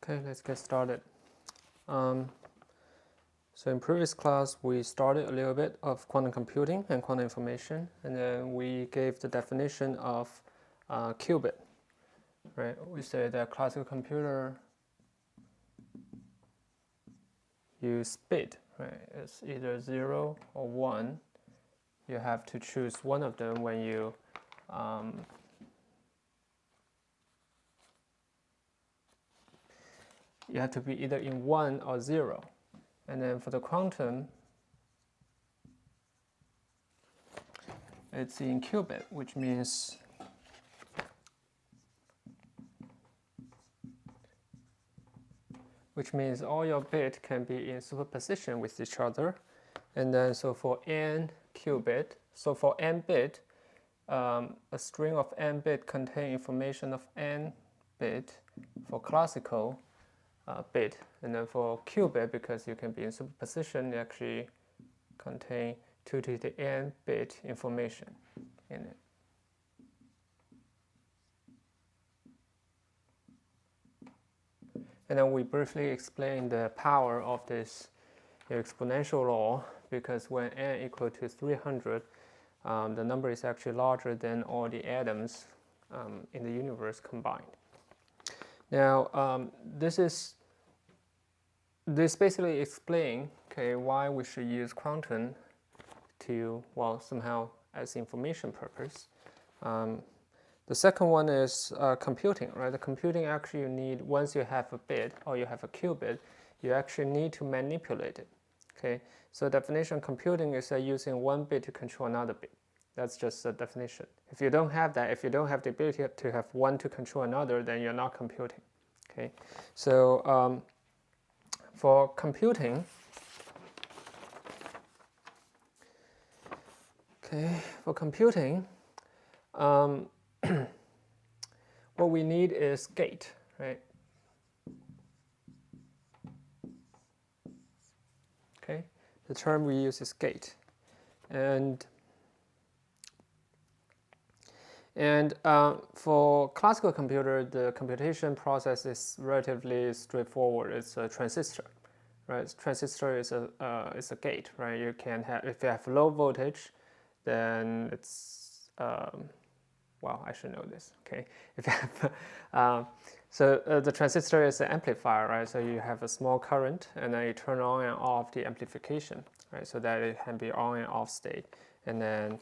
Okay, let's get started. So in previous class, we started a little bit of quantum computing and quantum information, and then we gave the definition of qubit. Right? We say that classical computer use bit. Right? It's either 0 or 1. You have to choose one of them when you you have to be either in 1 or 0. And then for the quantum, it's in qubit, which means all your bits can be in superposition with each other. And then so for n qubit, so for n bit, a string of n bit contain information of n bit for classical bit. And then for qubit, because you can be in superposition, you actually contain 2 to the n bit information in it. And then we briefly explain the power of this exponential law, because when n equal to 300, the number is actually larger than all the atoms in the universe combined. Now, this basically explains why we should use quantum to, well, somehow as information purpose. The second one is computing, right? The computing actually you need, once you have a bit or you have a qubit, you actually need to manipulate it. Okay, so definition of computing is using one bit to control another bit. That's just the definition. If you don't have that, if you don't have the ability to have one to control another, then you're not computing. Okay, so for computing, what we need is gate, right? Okay, the term we use is gate, and for classical computer, the computation process is relatively straightforward. It's a transistor, right? Transistor is a gate, right? You can have, if you have low voltage, then it's well, I should know this. Okay, if you have the transistor is an amplifier, right? So you have a small current, and then you turn on and off the amplification, right? So that it can be on and off state, and then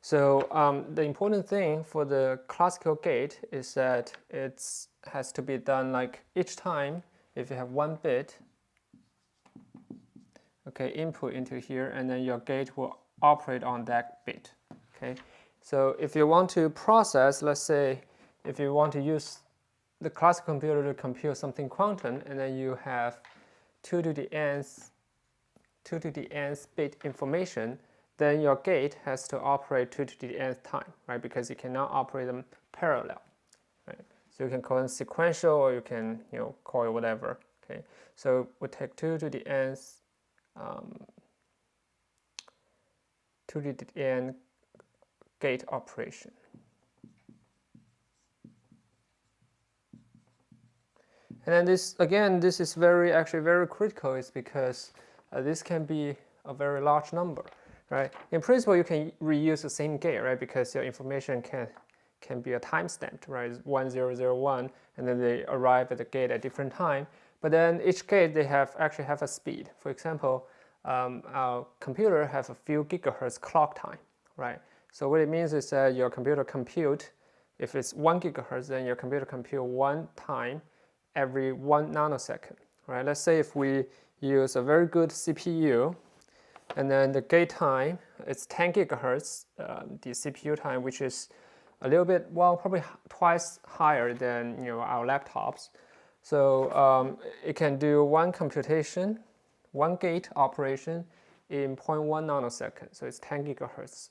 the important thing for the classical gate is that it has to be done like each time. If you have one bit, okay, input into here, and then your gate will operate on that bit. Okay, so if you want to process, let's say, if you want to use the classical computer to compute something quantum, and then you have 2 to the nth bit information, then your gate has to operate 2 to the nth time, right? Because you cannot operate them parallel, right? So you can call them sequential, or you can, call it whatever. Okay, so we take 2 to the nth, 2 to the n gate operation. And then this, again, this is actually very critical, is because this can be a very large number, right? In principle, you can reuse the same gate, right? Because your information can be a time stamped, right? 1001, and then they arrive at the gate at different time. But then each gate, they actually have a speed. For example, our computer have a few gigahertz clock time, right? So what it means is that your computer compute, if it's 1 gigahertz, then your computer compute one time every 1 nanosecond, right? Let's say if we use a very good CPU, and then the gate time, it's 10 gigahertz, the CPU time, which is a little bit, well, probably twice higher than our laptops. So it can do one computation, one gate operation in 0.1 nanosecond. So it's 10 gigahertz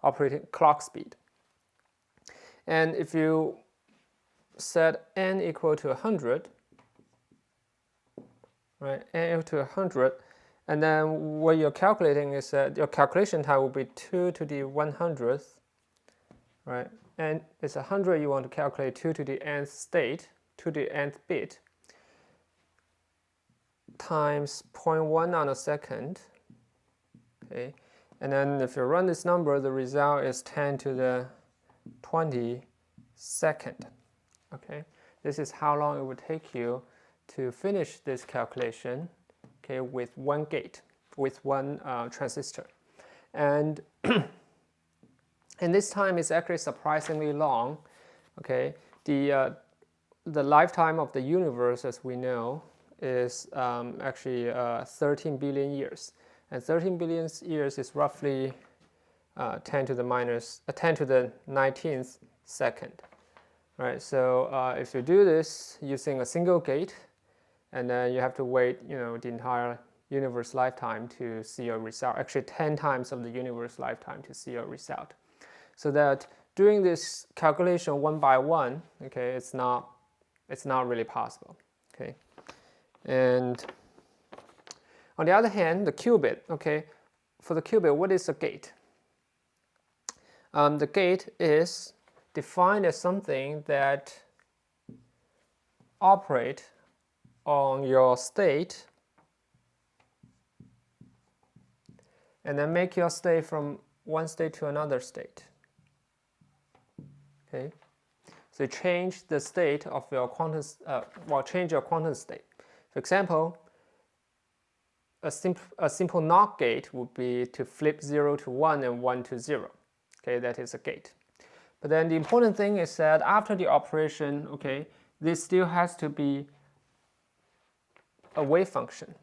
operating clock speed. And if you set n equal to 100, right? N equal to 100, and then what you're calculating is that your calculation time will be 2 to the 100th, right? and it's 100, you want to calculate 2 to the nth state, 2 to the nth bit, times 0.1 nanosecond. Okay, and then if you run this number, the result is 10 to the 20 second. Okay, this is how long it would take you to finish this calculation, okay, with one gate, with one transistor. And and this time is actually surprisingly long. Okay, the lifetime of the universe, as we know, is actually 13 billion years, and 13 billion years is roughly 10 to the 19th second. Right. So if you do this using a single gate, and then you have to wait, the entire universe lifetime to see a result. Actually, 10 times of the universe lifetime to see a result. So that doing this calculation one by one, okay, it's not really possible. Okay, and on the other hand, the qubit. Okay, for the qubit, what is a gate? The gate is defined as something that operates on your state and then make your state from one state to another state. Okay, so change the state of your quantum, change your quantum state. For example, a simple NOT gate would be to flip 0 to 1 and 1 to 0. Okay, that is a gate. But then the important thing is that after the operation, okay, this still has to be a wave function.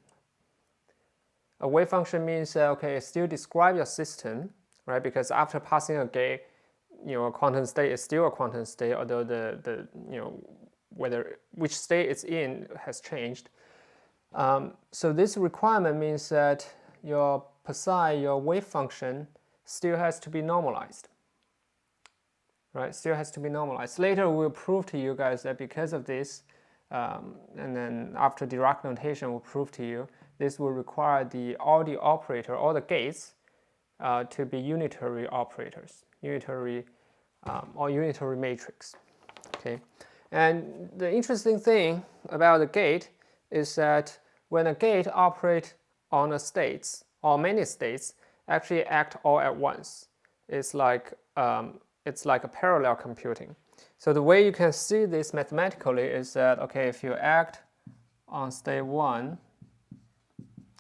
A wave function means okay, still describe your system, right? Because after passing a gate, a quantum state is still a quantum state, although the which state it's in has changed. So this requirement means that your psi, your wave function, still has to be normalized. Right? Still has to be normalized. Later we'll prove to you guys that because of this, and then after Dirac notation, we'll prove to you this will require all the operator, all the gates, to be unitary operators, unitary or unitary matrix. Okay, and the interesting thing about the gate is that when a gate operates on a states or many states, actually act all at once. It's like a parallel computing. So the way you can see this mathematically is that okay, if you act on state 1,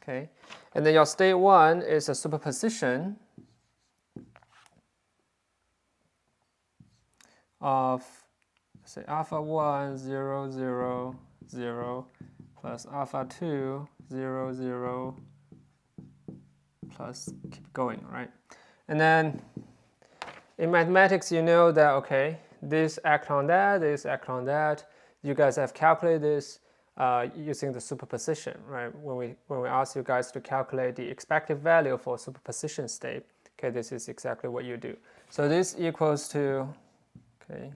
okay, and then your state 1 is a superposition of, say, alpha 1 0 0 0 plus alpha 2 0 0 plus keep going, right? And then in mathematics, you know that okay, this act on that, this act on that. You guys have calculated this using the superposition, right? When we ask you guys to calculate the expected value for superposition state, okay, this is exactly what you do. So this equals to, okay,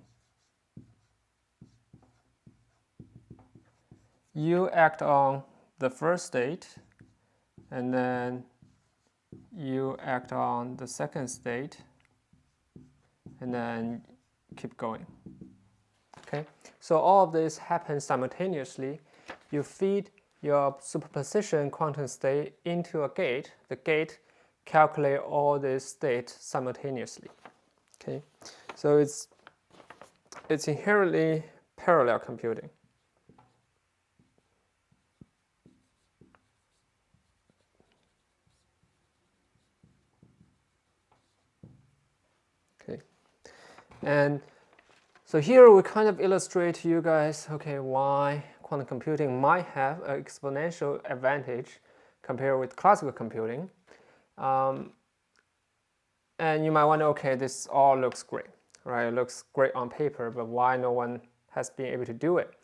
you act on the first state, and then you act on the second state, and then keep going. Okay, so all of this happens simultaneously. You feed your superposition quantum state into a gate. The gate calculate all these states simultaneously. Okay, so it's inherently parallel computing. Okay, and so here we kind of illustrate to you guys, okay, why quantum computing might have an exponential advantage compared with classical computing. And you might wonder, okay, this all looks great, right? It looks great on paper, but why no one has been able to do it?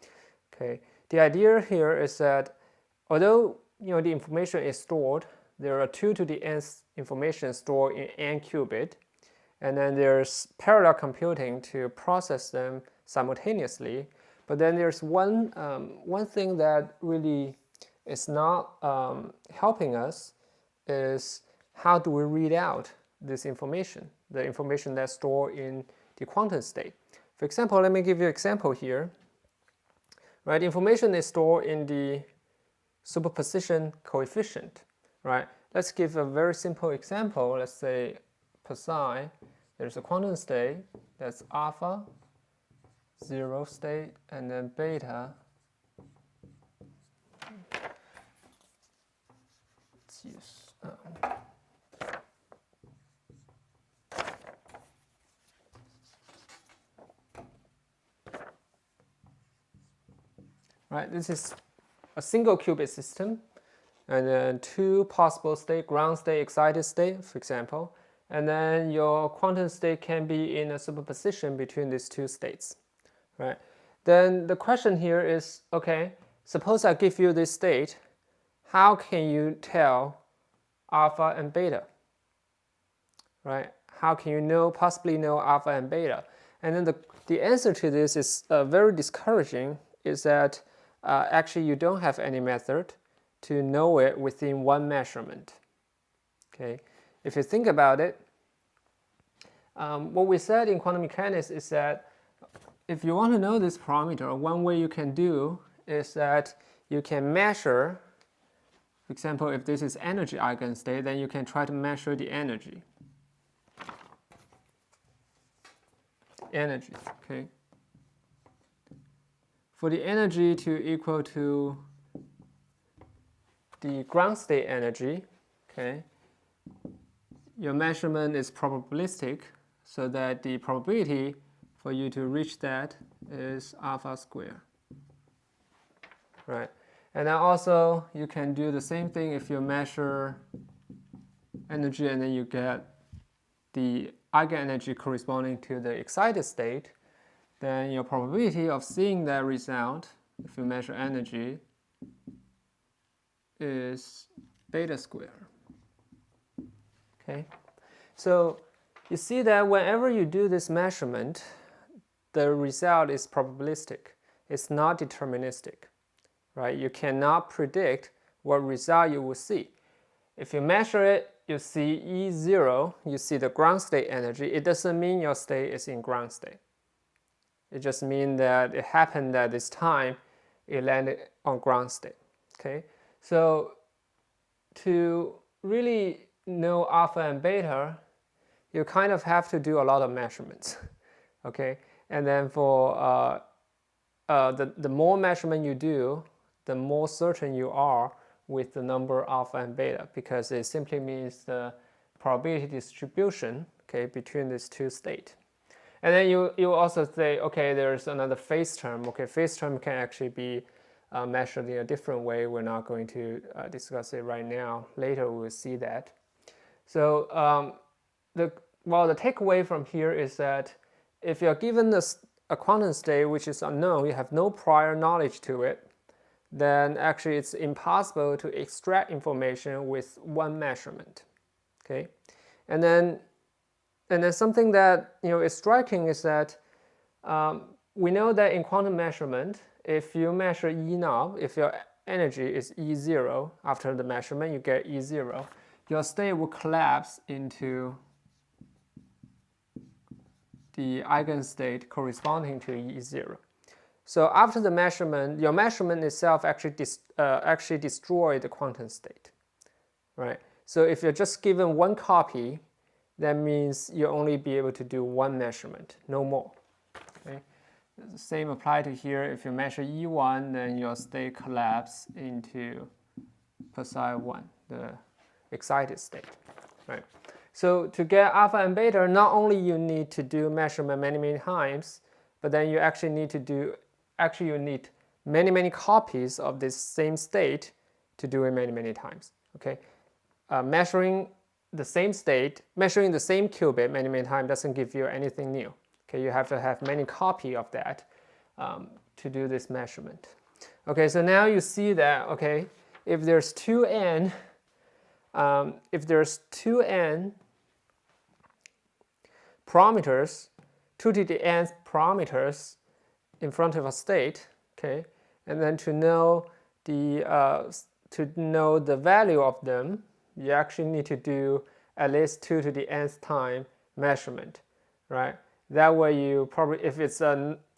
Okay, the idea here is that although the information is stored, there are 2 to the nth information stored in n qubit. And then there's parallel computing to process them simultaneously. But then there's one thing that really is not helping us is how do we read out this information, the information that's stored in the quantum state. For example, let me give you an example here. Right, information is stored in the superposition coefficient. Right, let's give a very simple example. Let's say psi, there's a quantum state that's alpha, 0 state, and then beta. Let's use. Right, this is a single qubit system, and then 2 possible state, ground state, excited state, for example, and then your quantum state can be in a superposition between these 2 states, right? Then the question here is, okay, suppose I give you this state, how can you tell alpha and beta, right? How can you possibly know alpha and beta? And then the answer to this is very discouraging, is that actually you don't have any method to know it within one measurement. Okay, if you think about it, what we said in quantum mechanics is that if you want to know this parameter, one way you can do is that you can measure, for example, if this is energy eigenstate, then you can try to measure the energy. Okay. For the energy to equal to the ground state energy, okay, your measurement is probabilistic, so that the probability for you to reach that is alpha squared. Right, and then also you can do the same thing if you measure energy and then you get the eigenenergy corresponding to the excited state, then your probability of seeing that result, if you measure energy, is beta squared. Okay, so you see that whenever you do this measurement, the result is probabilistic. It's not deterministic, right? You cannot predict what result you will see. If you measure it, you see E0, you see the ground state energy. It doesn't mean your state is in ground state. It just means that it happened at this time, it landed on ground state. Okay, so to really know alpha and beta, you kind of have to do a lot of measurements. Okay, and then for the more measurement you do, the more certain you are with the number alpha and beta, because it simply means the probability distribution, okay, between these 2 states. And then you also say, okay, there's another phase term. Okay, phase term can actually be measured in a different way. We're not going to discuss it right now. Later we'll see that. So the takeaway from here is that if you're given a quantum state which is unknown, you have no prior knowledge to it, then actually it's impossible to extract information with one measurement. Okay, and then something that is striking is that we know that in quantum measurement, if you measure E naught, if your energy is E0 after the measurement, you get E0, your state will collapse into the eigenstate corresponding to E0. So after the measurement, your measurement itself actually destroys the quantum state, right? So if you're just given one copy, that means you'll only be able to do one measurement, no more. Okay? The same apply to here. If you measure E1, then your state collapse into psi 1, the excited state, right? So to get alpha and beta, not only you need to do measurement many times, but then you actually need to do, you need many copies of this same state to do it many times. Okay, measuring the same state, measuring the same qubit many times doesn't give you anything new. Okay, you have to have many copies of that to do this measurement. Okay, so now you see that, okay, if there's 2n parameters, 2 to the nth parameters in front of a state, okay, and then to know the value of them, you actually need to do at least 2 to the nth time measurement, right? That way, you probably, if it's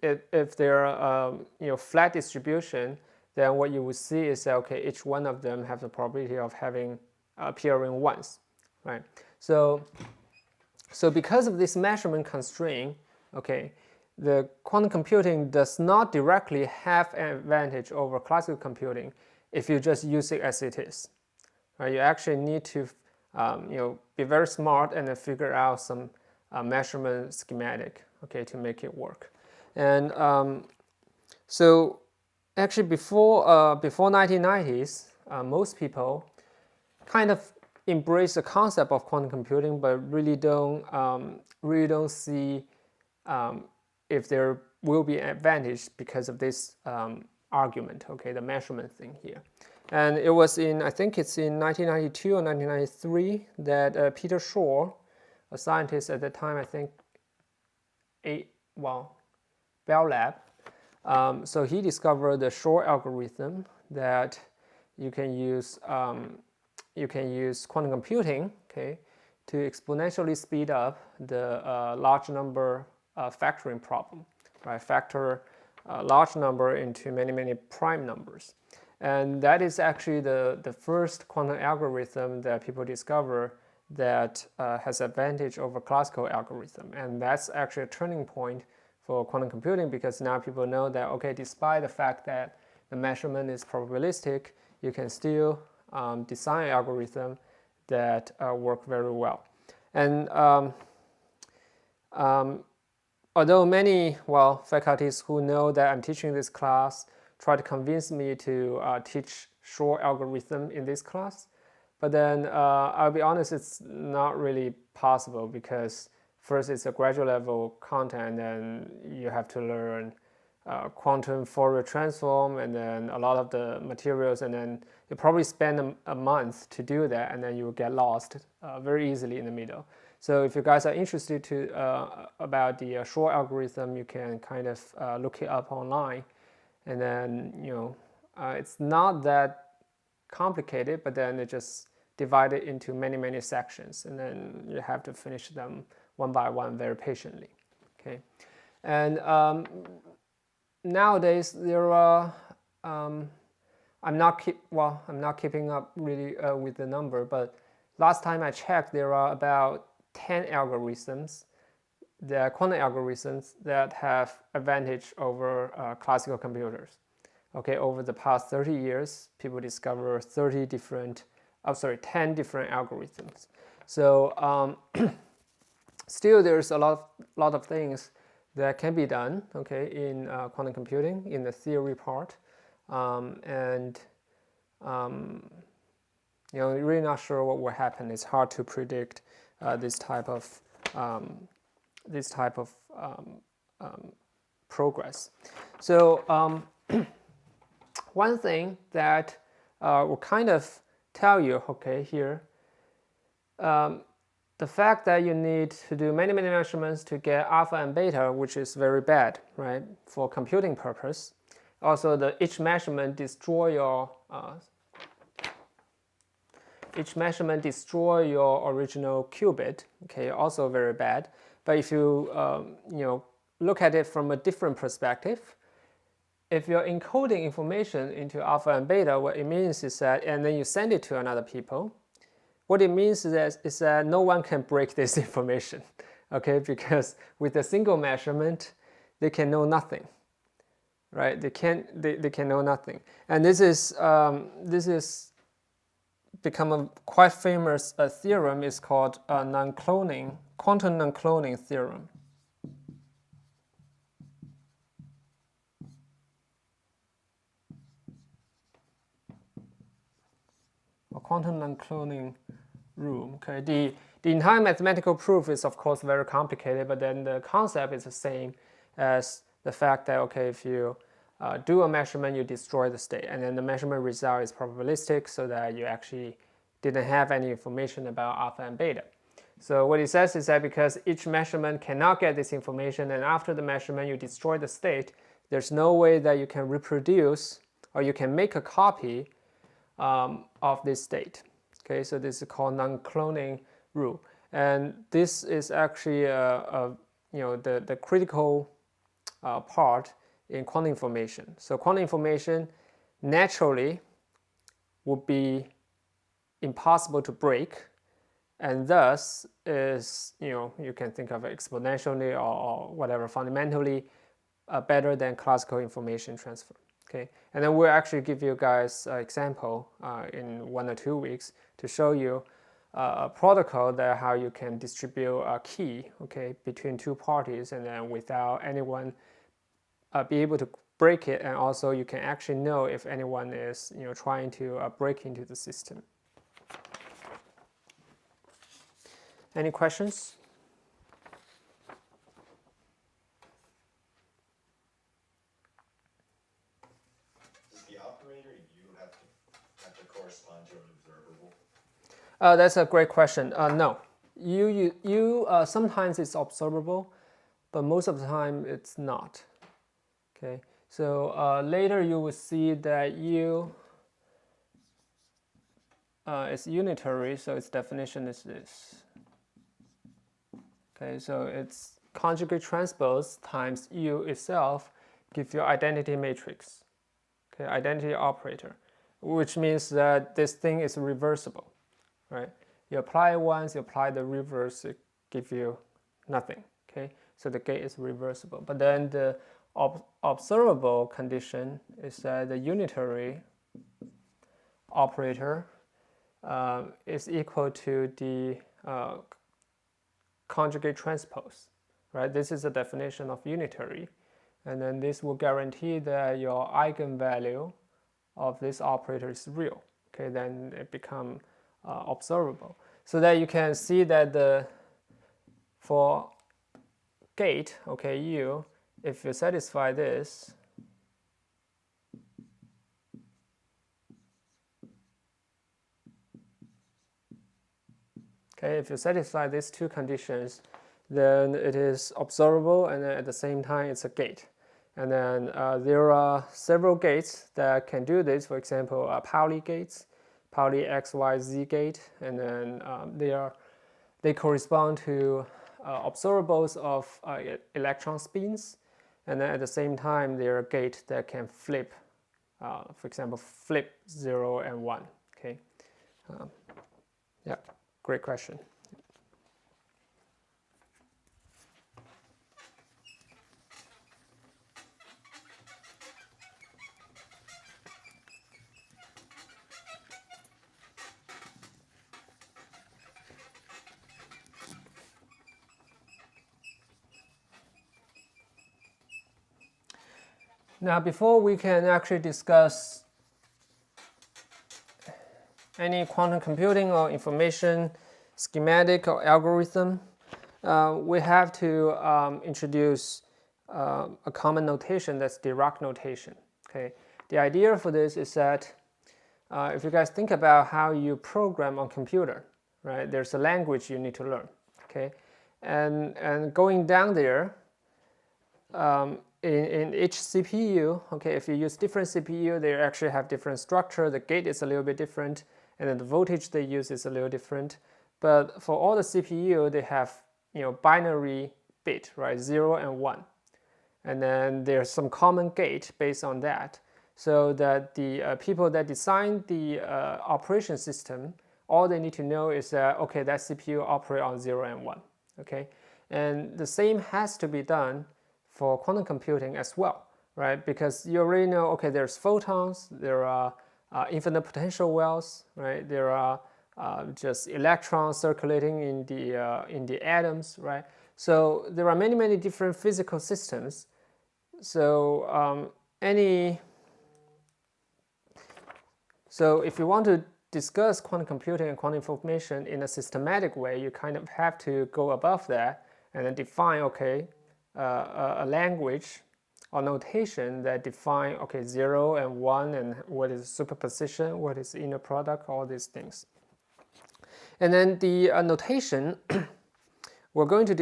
if they're flat distribution, then what you would see is that okay, each one of them have the probability of having appearing once, right? So because of this measurement constraint, okay, the quantum computing does not directly have an advantage over classical computing if you just use it as it is. Right? You actually need to be very smart and then figure out some measurement schematic, okay, to make it work. And so actually before 1990s, most people kind of embrace the concept of quantum computing, but really don't see if there will be an advantage because of this argument, okay, the measurement thing here. And it was I think it's in 1992 or 1993 that Peter Shor, a scientist at the time, I think, Bell Lab, so he discovered the Shor algorithm that you can use quantum computing, okay, to exponentially speed up the large number factoring problem, right? Factor a large number into many prime numbers. And that is actually the first quantum algorithm that people discover that has advantage over classical algorithm. And that's actually a turning point for quantum computing, because now people know that, okay, despite the fact that the measurement is probabilistic, you can still design an algorithm that work very well. And although many faculties who know that I'm teaching this class try to convince me to teach Shor algorithm in this class, but then I'll be honest, it's not really possible, because first it's a graduate level content, and you have to learn quantum Fourier transform and then a lot of the materials, and then you probably spend a month to do that, and then you will get lost very easily in the middle. So if you guys are interested about the Shor algorithm, you can kind of look it up online, and then it's not that complicated, but then it just divided into many sections, and then you have to finish them one by one very patiently. Okay, and nowadays there are I'm not keeping up really with the number, but last time I checked, there are about 10 algorithms, the quantum algorithms, that have advantage over classical computers. Okay, over the past 30 years, people discover 10 different algorithms. So still there's a lot of things that can be done, okay, in quantum computing, in the theory part, really not sure what will happen. It's hard to predict this type of progress. So one thing that will kind of tell you, okay, here, the fact that you need to do many measurements to get alpha and beta, which is very bad, right, for computing purpose. Also, each measurement destroy your original qubit. Okay, also very bad. But if you look at it from a different perspective, if you're encoding information into alpha and beta, what it means is that, and then you send it to another people, what it means is that no one can break this information, okay? Because with a single measurement, they can know nothing, right? They can know nothing, and this is become a quite famous theorem. It's called quantum non-cloning theorem. Quantum non-cloning rule. Okay, the entire mathematical proof is of course very complicated, but then the concept is the same as the fact that, okay, if you do a measurement, you destroy the state, and then the measurement result is probabilistic, so that you actually didn't have any information about alpha and beta. So what it says is that because each measurement cannot get this information, and after the measurement you destroy the state, there's no way that you can reproduce or you can make a copy of this state. Okay, so this is called non-cloning rule, and this is actually a the critical part in quantum information. So quantum information naturally would be impossible to break, and thus is, you can think of it exponentially or whatever, fundamentally better than classical information transfer. Okay, and then we'll actually give you guys an example in 1 or 2 weeks to show you a protocol that how you can distribute a key, okay, between two parties, and then without anyone be able to break it, and also you can actually know if anyone is trying to break into the system. Any questions? Does the operator U have to correspond to an observable? That's a great question. No, you sometimes it's observable, but most of the time it's not. Okay, so later you will see that U is unitary, so its definition is this. Okay, so it's conjugate transpose times U itself gives you identity matrix. Okay, identity operator, which means that this thing is reversible, right? You apply it once, you apply the reverse, it gives you nothing. Okay, so the gate is reversible. But then the observable condition is that the unitary operator is equal to the conjugate transpose, right? This is the definition of unitary, and then this will guarantee that your eigenvalue of this operator is real. Okay, then it becomes observable, so that you can see that for gate, okay, U, if you satisfy this, okay, if you satisfy these two conditions, then it is observable, and then at the same time it's a gate. And then there are several gates that can do this. For example, Pauli gates, Pauli XYZ gate, and then they correspond to observables of electron spins, and then at the same time there are gates that can flip, for example, flip 0 and 1. Okay, yeah, great question. Now, before we can actually discuss any quantum computing or information schematic or algorithm, we have to introduce a common notation that's Dirac notation. Okay, the idea for this is that if you guys think about how you program on computer, right? There's a language you need to learn. Okay, and going down there. In each CPU, okay, if you use different CPU, they actually have different structure. The gate is a little bit different, and then the voltage they use is a little different. But for all the CPU, they have binary bit, right, 0 and 1, and then there's some common gate based on that, so that the people that design the operation system, all they need to know is that okay, that CPU operate on 0 and 1. Okay, and the same has to be done for quantum computing as well, right? Because you already know, okay, there's photons, there are infinite potential wells, right? There are just electrons circulating in the atoms, right? So there are many different physical systems. So so if you want to discuss quantum computing and quantum information in a systematic way, you kind of have to go above that and then define, okay, a language or notation that define, okay, 0 and 1, and what is superposition, what is inner product, all these things. And then the notation we're going to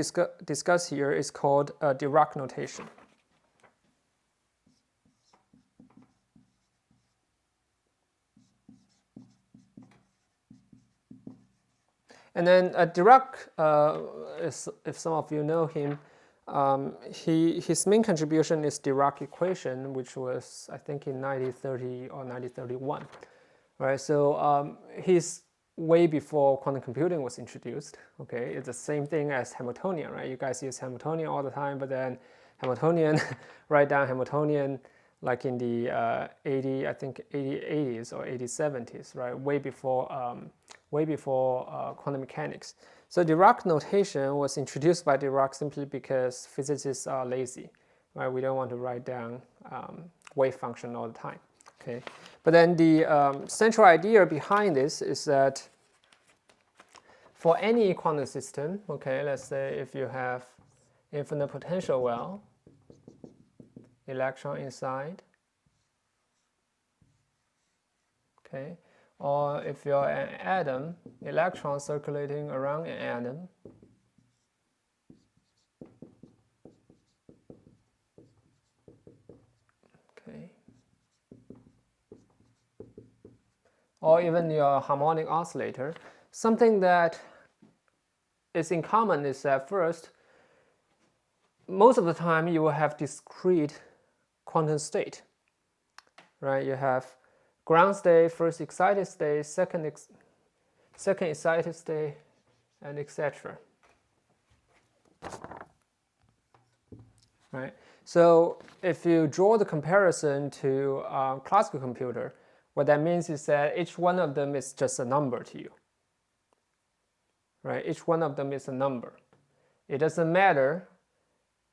discuss here is called Dirac notation. And then Dirac, if some of you know him, his main contribution is Dirac equation, which was, I think, in 1930 or 1931, right? So he's way before quantum computing was introduced. Okay, it's the same thing as Hamiltonian, right? You guys use Hamiltonian all the time, but then Hamiltonian, write down Hamiltonian like in the 80s or 8070s, right? Way before quantum mechanics. So Dirac notation was introduced by Dirac simply because physicists are lazy, right? We don't want to write down wave function all the time. Okay, but then the central idea behind this is that for any quantum system, okay, let's say if you have infinite potential well, electron inside, okay, or if you're an atom, electron circulating around an atom, okay, or even your harmonic oscillator, something that is in common is that first, most of the time you will have discrete quantum state, right? You have ground state, first excited state, second excited state, and etc. Right? So if you draw the comparison to classical computer, what that means is that each one of them is just a number to you. Right? Each one of them is a number. It doesn't matter.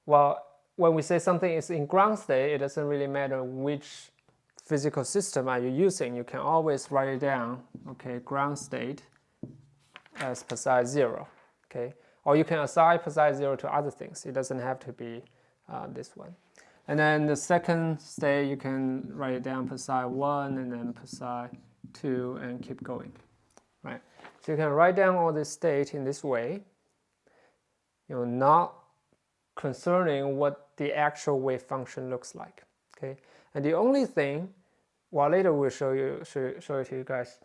Well, when we say something is in ground state, it doesn't really matter which physical system are you using. You can always write it down, okay, ground state as psi 0, okay? Or you can assign psi 0 to other things. It doesn't have to be this one. And then the second state, you can write it down psi 1 and then psi 2 and keep going, right? So you can write down all this state in this way, not concerning what the actual wave function looks like, okay? And the only thing, well, later we'll show it to you guys.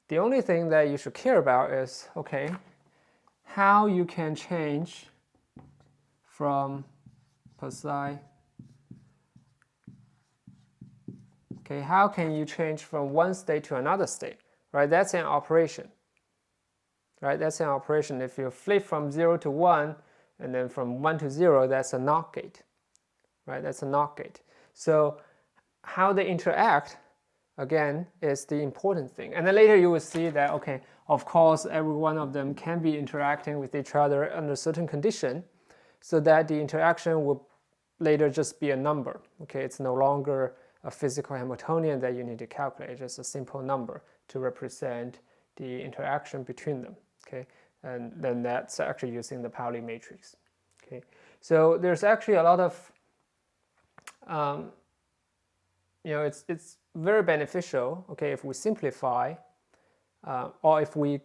The only thing that you should care about is, okay, how you can change from psi. Okay, how can you change from one state to another state, right? That's an operation, right? That's an operation. If you flip from 0 to 1, and then from 1 to 0, that's a NOT gate, right? That's a NOT gate. So how they interact, again, is the important thing. And then later you will see that, okay, of course, every one of them can be interacting with each other under certain condition, so that the interaction will later just be a number, okay? It's no longer a physical Hamiltonian that you need to calculate, it's just a simple number to represent the interaction between them, okay? And then that's actually using the Pauli matrix, okay? So there's actually a lot of, it's very beneficial, okay, if we simplify, or if we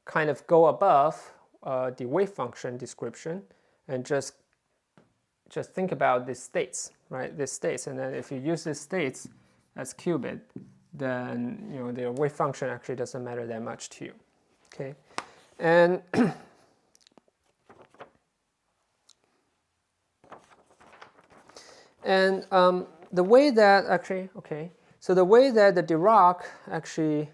kind of go above the wave function description and just think about these states, right? These states, and then if you use these states as qubit, then the wave function actually doesn't matter that much to you, okay? And the way that actually, okay, so the way that the Dirac actually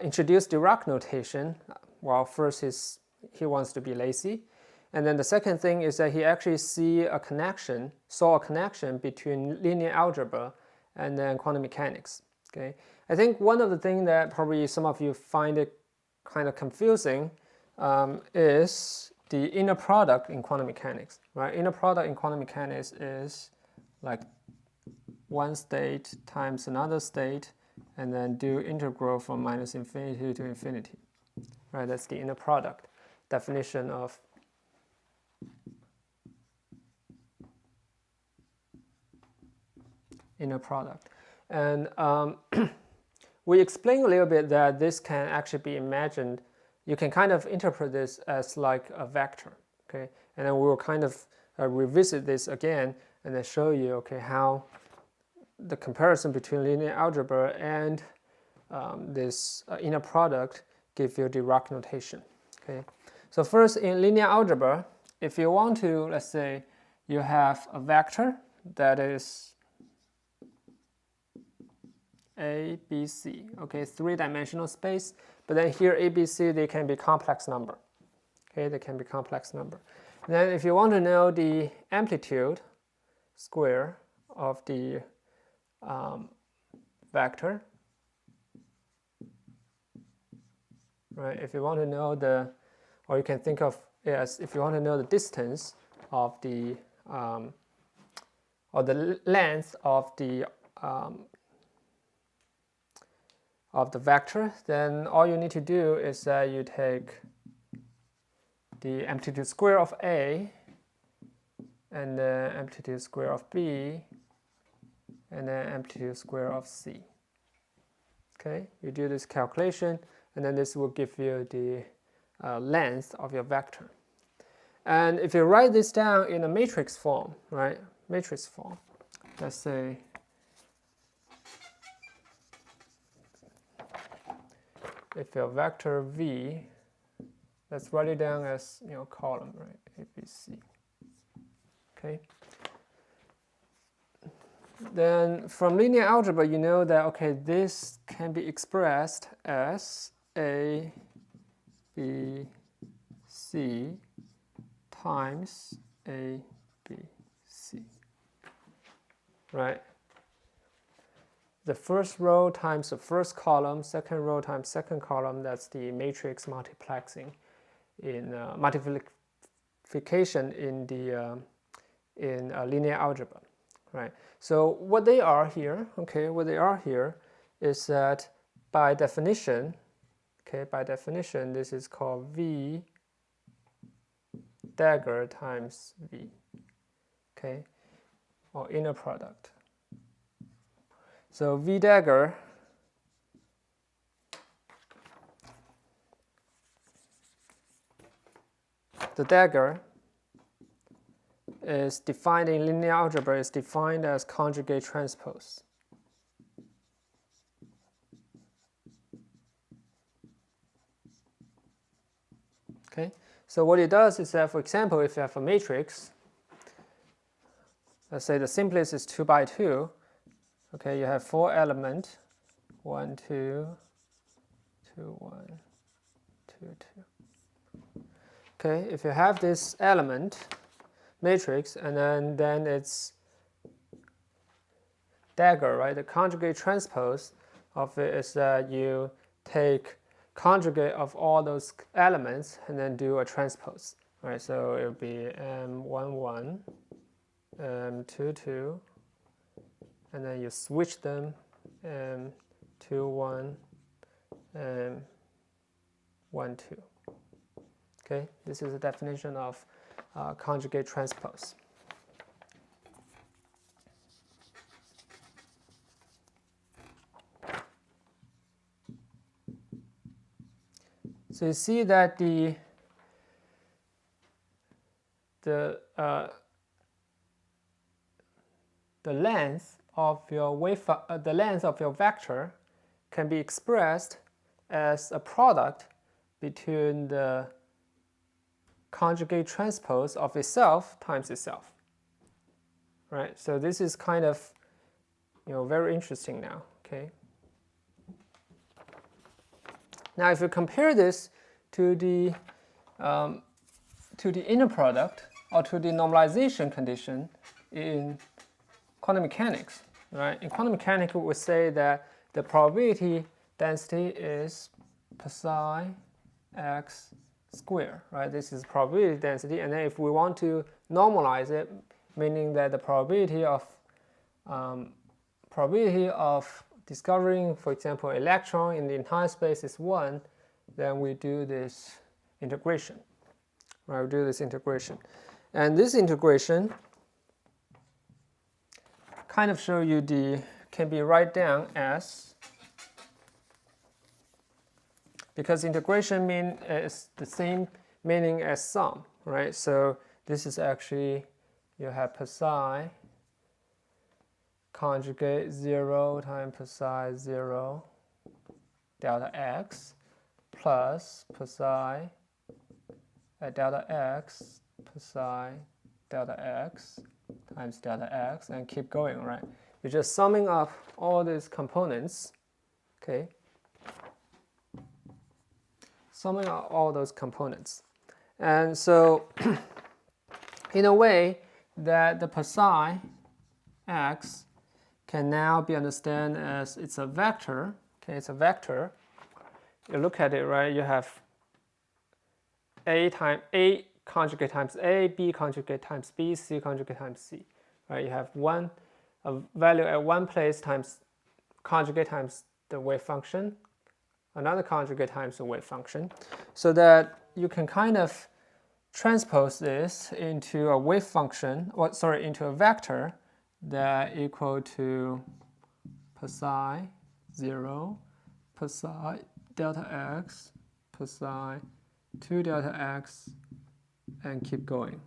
introduced Dirac notation, well, first he wants to be lazy, and then the second thing is that he actually saw a connection between linear algebra and then quantum mechanics. Okay, I think one of the things that probably some of you find it kind of confusing is the inner product in quantum mechanics, right? Inner product in quantum mechanics is like one state times another state, and then do integral from minus infinity to infinity, right? That's the inner product definition of inner product. And we explained a little bit that this can actually be imagined. You can kind of interpret this as like a vector, okay? And then we will kind of revisit this again and then show you, okay, how the comparison between linear algebra and this inner product give you Dirac notation, okay? So first, in linear algebra, if you want to, let's say you have a vector that is A, B, C, okay, three-dimensional space, but then here A, B, C, they can be complex number, okay, they can be complex number. Then if you want to know the amplitude square of the vector, right, if you want to know the, or you can think of it as if you want to know the distance of the, or the length of the vector, then all you need to do is that you take the amplitude square of A and the amplitude square of B and then amplitude square of C. Okay, you do this calculation and then this will give you the length of your vector. And if you write this down in a matrix form, right, matrix form, let's say if your vector V, let's write it down as, you know, column, right, A, B, C. Okay. Then from linear algebra, you know that, okay, this can be expressed as A, B, C times A, B, C, right? The first row times the first column, second row times second column, that's the matrix multiplexing in multiplication in the linear algebra, right? So what they are here, okay, what they are here is that by definition, okay, by definition, this is called V dagger times V, okay, or inner product. So V dagger the dagger is defined in linear algebra is defined as conjugate transpose. Okay, so what it does is that, for example, if you have a matrix, let's say the simplest is 2 by 2, okay, you have 4 elements, 1, 2, 2, 1, 2, 2. Okay, if you have this element matrix and then it's dagger, right? The conjugate transpose of it is that you take conjugate of all those elements and then do a transpose, right? So it will be M11, M22, and then you switch them, M21, M12. Okay, this is the definition of conjugate transpose. So you see that the length of your the length of your vector can be expressed as a product between the conjugate transpose of itself times itself, right? So this is kind of, you know, very interesting now. Okay. Now, if you compare this to the inner product or to the normalization condition in quantum mechanics, right? In quantum mechanics, we would say that the probability density is psi x square, right? This is probability density, and then if we want to normalize it, meaning that the probability of discovering, for example, electron in the entire space is 1, then we do this integration, right? We do this integration, and this integration kind of show you can be write down as, because integration is the same meaning as sum, right? So this is actually, you have psi conjugate 0 times psi 0 delta x plus psi at delta x psi delta x times delta x, and keep going, right? You're just summing up all these components, okay? Summing up all those components. And so, in a way, that the psi x can now be understood as it's a vector, okay? It's a vector. You look at it, right? You have A conjugate times A, B conjugate times B, C conjugate times C, right? You have a value at one place times conjugate times the wave function, another conjugate times the wave function, so that you can kind of transpose this into a wave function, into a vector that equal to psi 0, psi delta x, psi 2 delta x, and keep going,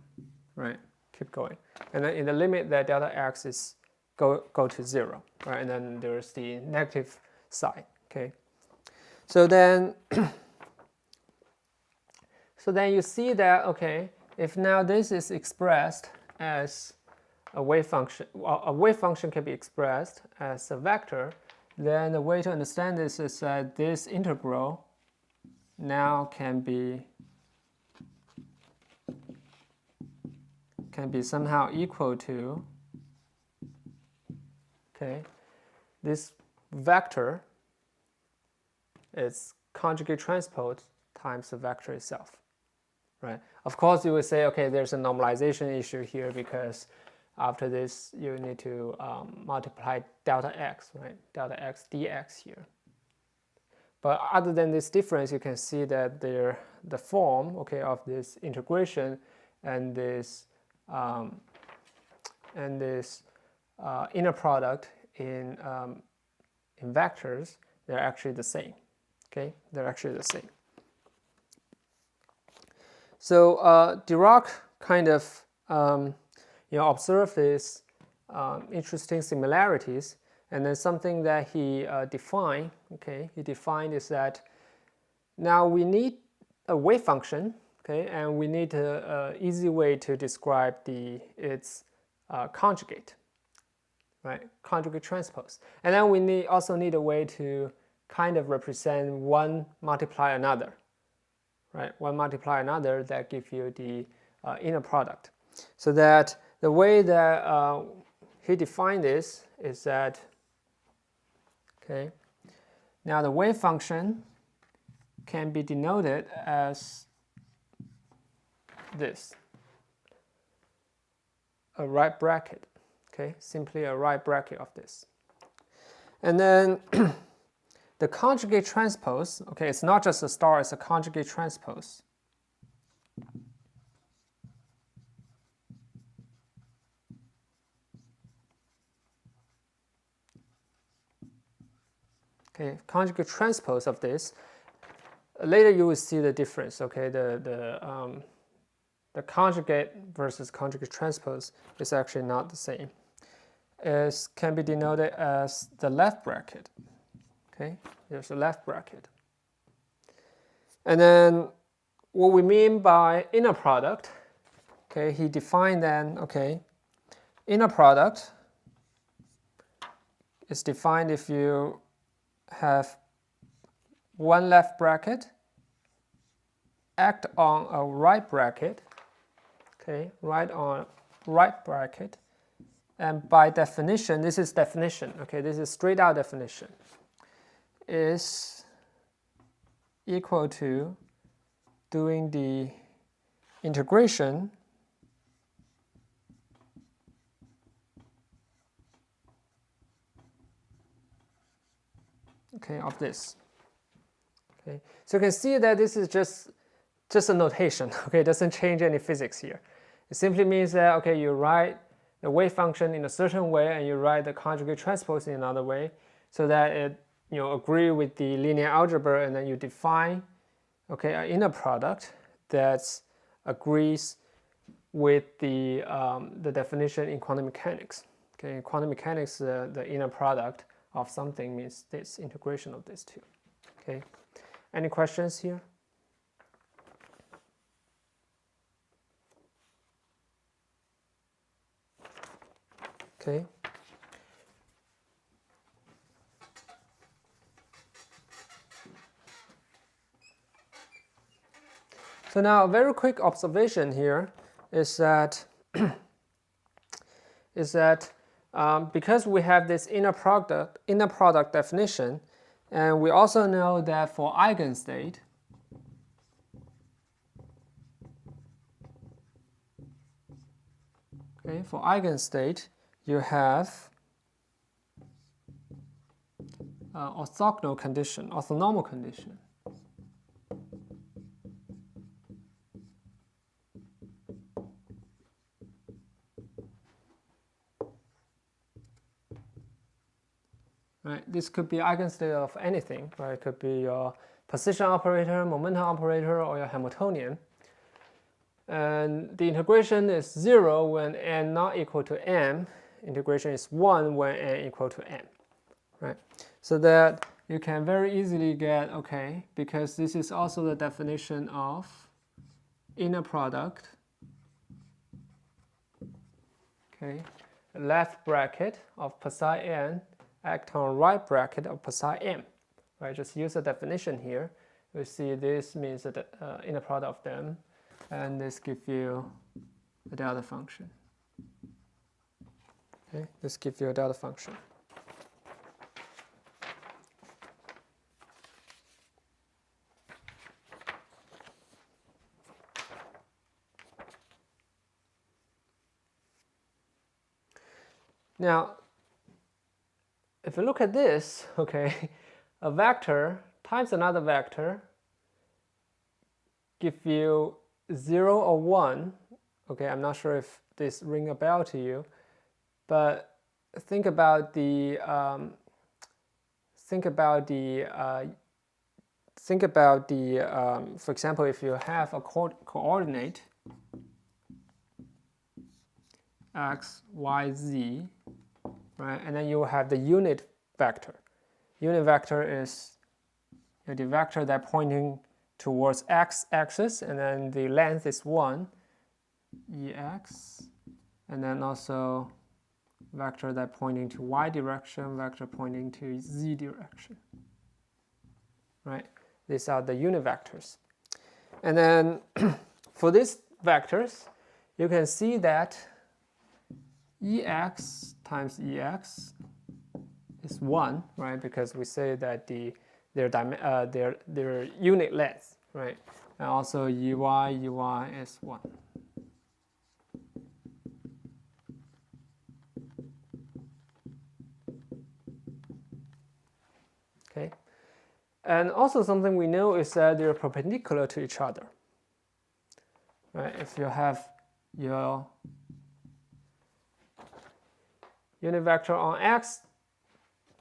right? Keep going. And then in the limit that delta x is go to 0, right? And then there's the negative side, okay? So then, you see that, okay, if now this is expressed as a wave function, well, a wave function can be expressed as a vector, then the way to understand this is that this integral now can be somehow equal to, okay, this vector is conjugate transpose times the vector itself, right? Of course, you would say, okay, there's a normalization issue here because after this, you need to multiply delta x, right? Delta x dx here. But other than this difference, you can see that the form, okay, of this integration and this inner product in vectors, they're actually the same. Okay, they're actually the same. So Dirac kind of observed these interesting similarities, and then something that he defined. Okay, he defined is that now we need a wave function. Okay, and we need an easy way to describe its conjugate, right? Conjugate transpose. And then we also need a way to kind of represent one multiply another, right? One multiply another that gives you the inner product. So that the way that he defined this is that, okay, now the wave function can be denoted as this, a right bracket, okay, simply a right bracket of this. And then the conjugate transpose, okay, it's not just a star, it's a conjugate transpose. Okay, conjugate transpose of this. Later you will see the difference, okay, the conjugate versus conjugate transpose is actually not the same. It can be denoted as the left bracket. Okay, there's a left bracket. And then what we mean by inner product, okay, he defined then, okay, inner product is defined if you have one left bracket act on a right bracket, okay, right bracket, and by definition, this is definition, okay, this is straight out definition, is equal to doing the integration okay, of this. Okay, so you can see that this is just a notation. Okay, it doesn't change any physics here. It simply means that, okay, you write the wave function in a certain way and you write the conjugate transpose in another way, so that it agree with the linear algebra, and then you define, okay, an inner product that agrees with the definition in quantum mechanics. Okay, in quantum mechanics, the inner product of something means this integration of these two. Okay, any questions here? Okay. So now a very quick observation here is that because we have this inner product definition, and we also know that for eigenstate, okay, for eigenstate you have orthogonal condition, orthonormal condition. Right, this could be eigenstate of anything, right? It could be your position operator, momentum operator, or your Hamiltonian. And the integration is 0 when n not equal to m. Integration is 1 when n equal to m. Right? So that you can very easily get, okay, because this is also the definition of inner product, okay, left bracket of psi n act on right bracket of psi m. Right? Just use the definition here. We see this means that inner product of them, and this gives you a delta function. Okay, this gives you a delta function. Now, if you look at this, okay, a vector times another vector give you 0 or 1. Okay, I'm not sure if this ring a bell to you, but think about the for example, if you have a coordinate x, y, z, right, and then you have the unit vector. Unit vector is the vector that pointing towards x-axis, and then the length is 1, ex, and then also vector that pointing to y direction, vector pointing to z direction. Right? These are the unit vectors. And then for these vectors, you can see that ex times ex is 1, right? Because we say that their unit length, right? And also uy is 1. Okay. And also something we know is that they're perpendicular to each other. Right? If you have your unit vector on x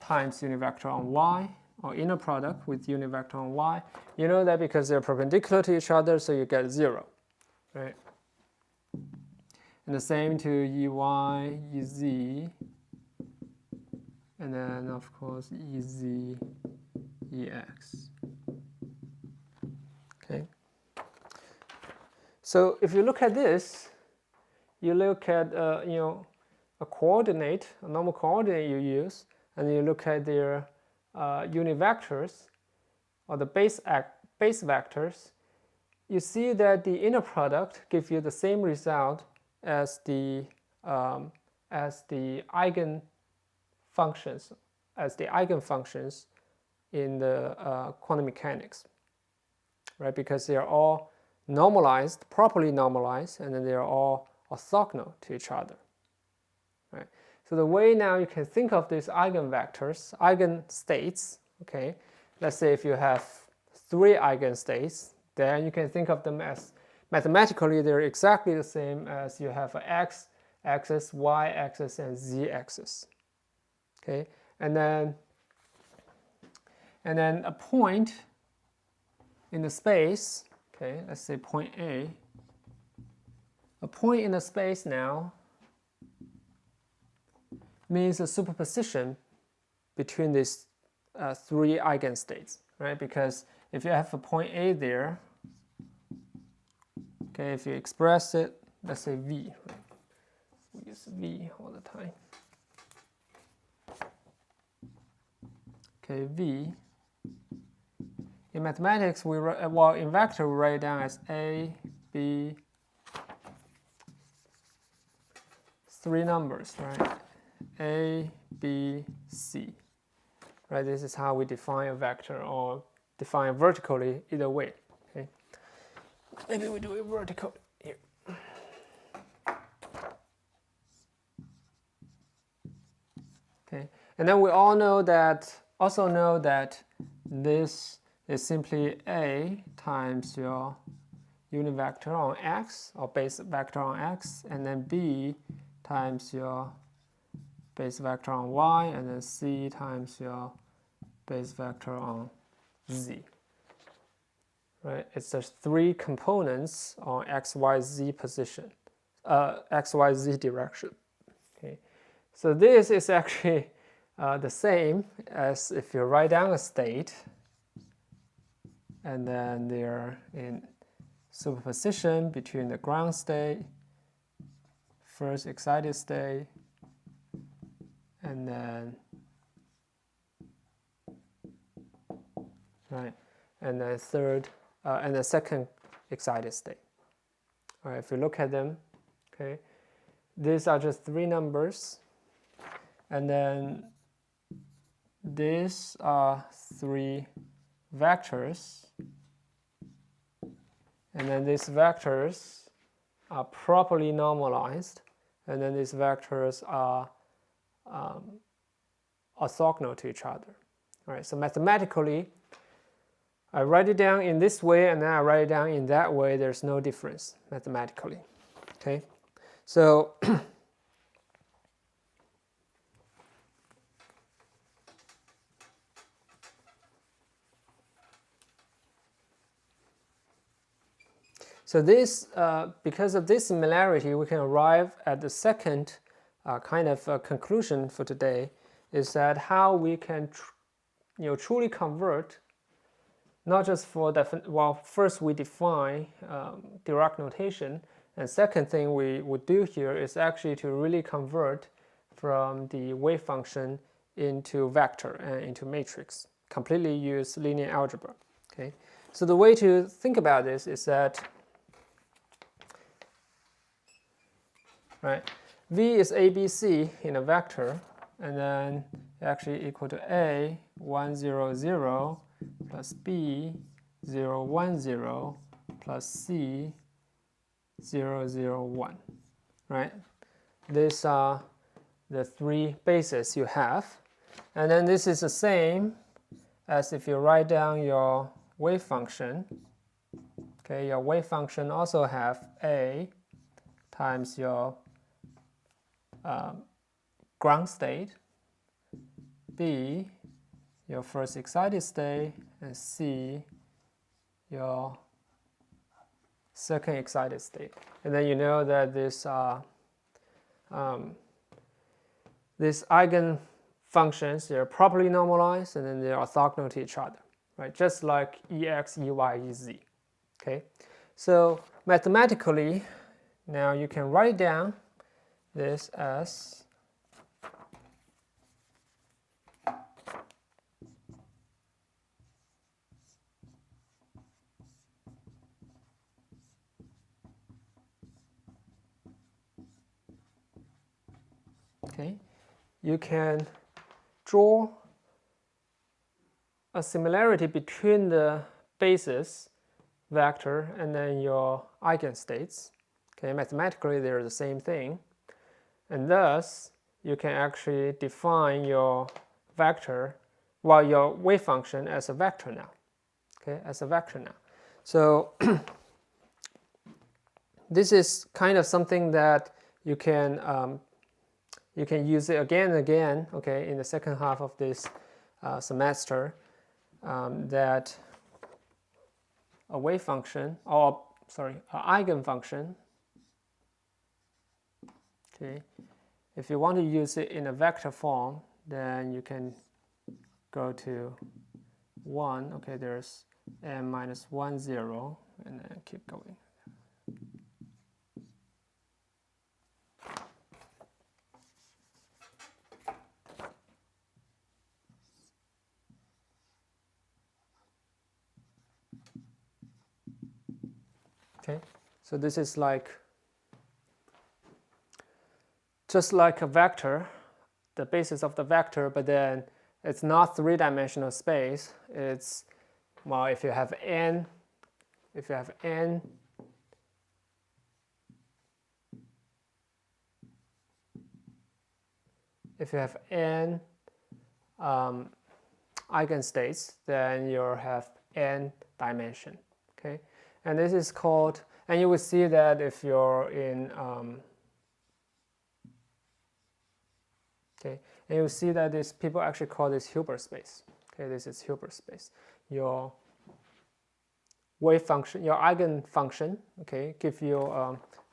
times unit vector on y, or inner product with unit vector on y, you know that because they're perpendicular to each other, so you get 0. Right? And the same to ey, ez, and then of course ez, ex. Okay. So if you look at this, you look at a coordinate, a normal coordinate you use, and you look at their unit vectors or the base vectors, you see that the inner product gives you the same result as the eigenfunctions, in the quantum mechanics, right? Because they are all normalized, properly normalized, and then they are all orthogonal to each other, right? So the way now you can think of these eigenvectors, eigenstates, okay? Let's say if you have 3 eigenstates, then you can think of them as mathematically they're exactly the same as you have an x-axis, y-axis, and z-axis. Okay, and then a point in the space. Okay, let's say point A. A point in the space now means a superposition between these 3 eigenstates, right? Because if you have a point A there, okay, if you express it, let's say V, right? We use V all the time. okay, v. In mathematics, well, in vector, we write it down as a, b, three numbers, right? A, B, C, right? This is how we define a vector or define vertically either way, okay? Maybe we do it vertically here. Okay, and then we also know that this is simply A times your unit vector on X or base vector on X, and then B times your base vector on Y, and then C times your base vector on Z. Right? It's just three components on X, Y, Z position, X, Y, Z direction. Okay, so this is actually the same as if you write down a state, and then they're in superposition between the ground state, first excited state, and then right, and then and the second excited state. All right, if you look at them, okay, these are just three numbers, and then these are three vectors, and then these vectors are properly normalized, and then these vectors are orthogonal to each other. All right, so mathematically, I write it down in this way, and then I write it down in that way. There's no difference mathematically. Okay, so so this, because of this similarity, we can arrive at the second kind of conclusion for today, is that how we can truly convert, not just for first we define Dirac notation, and second thing we would do here is actually to really convert from the wave function into vector and into matrix, completely use linear algebra. Okay, so the way to think about this is that, right, v is ABC in a vector, and then actually equal to A 1 0 0 plus B 0 1 0 plus C 0 0 1, right? These are the three bases you have, and then this is the same as if you write down your wave function. Okay, your wave function also have A times your ground state, B your first excited state, and C your second excited state. And then you know that these eigenfunctions, they're properly normalized, and then they are orthogonal to each other, right? Just like Ex, Ey, Ez. Okay, so mathematically, now you can write down this as okay, you can draw a similarity between the basis vector and then your eigenstates. Okay, mathematically they're the same thing, and thus you can actually define your vector, well, your wave function as a vector now. Okay, as a vector now. So this is kind of something that you can use it again and again. Okay, in the second half of this semester, that a wave function, or sorry, an eigenfunction. Okay, if you want to use it in a vector form, then you can go to 1. Okay, there's m minus 1 0, and then keep going. Okay, so this is like just like a vector, the basis of the vector, but then it's not three-dimensional space. It's, well, if you have n, if you have n eigenstates, then you'll have n dimension. Okay, and this is called, and you will see that if you're in okay, and you see that this people actually call this Hilbert space. Okay, this is Hilbert space. Your wave function, your eigenfunction, okay, give you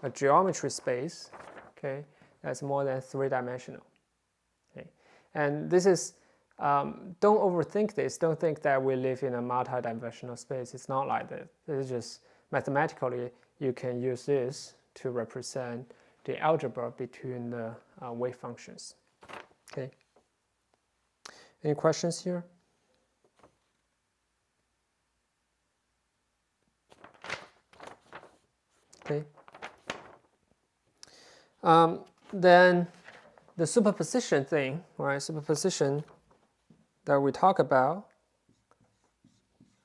a geometry space, okay, that's more than three-dimensional. Okay, and this is don't overthink this. Don't think that we live in a multi-dimensional space. It's not like that. It's just mathematically you can use this to represent the algebra between the wave functions. Okay. Any questions here? Okay. Then the superposition thing, right? Superposition that we talk about,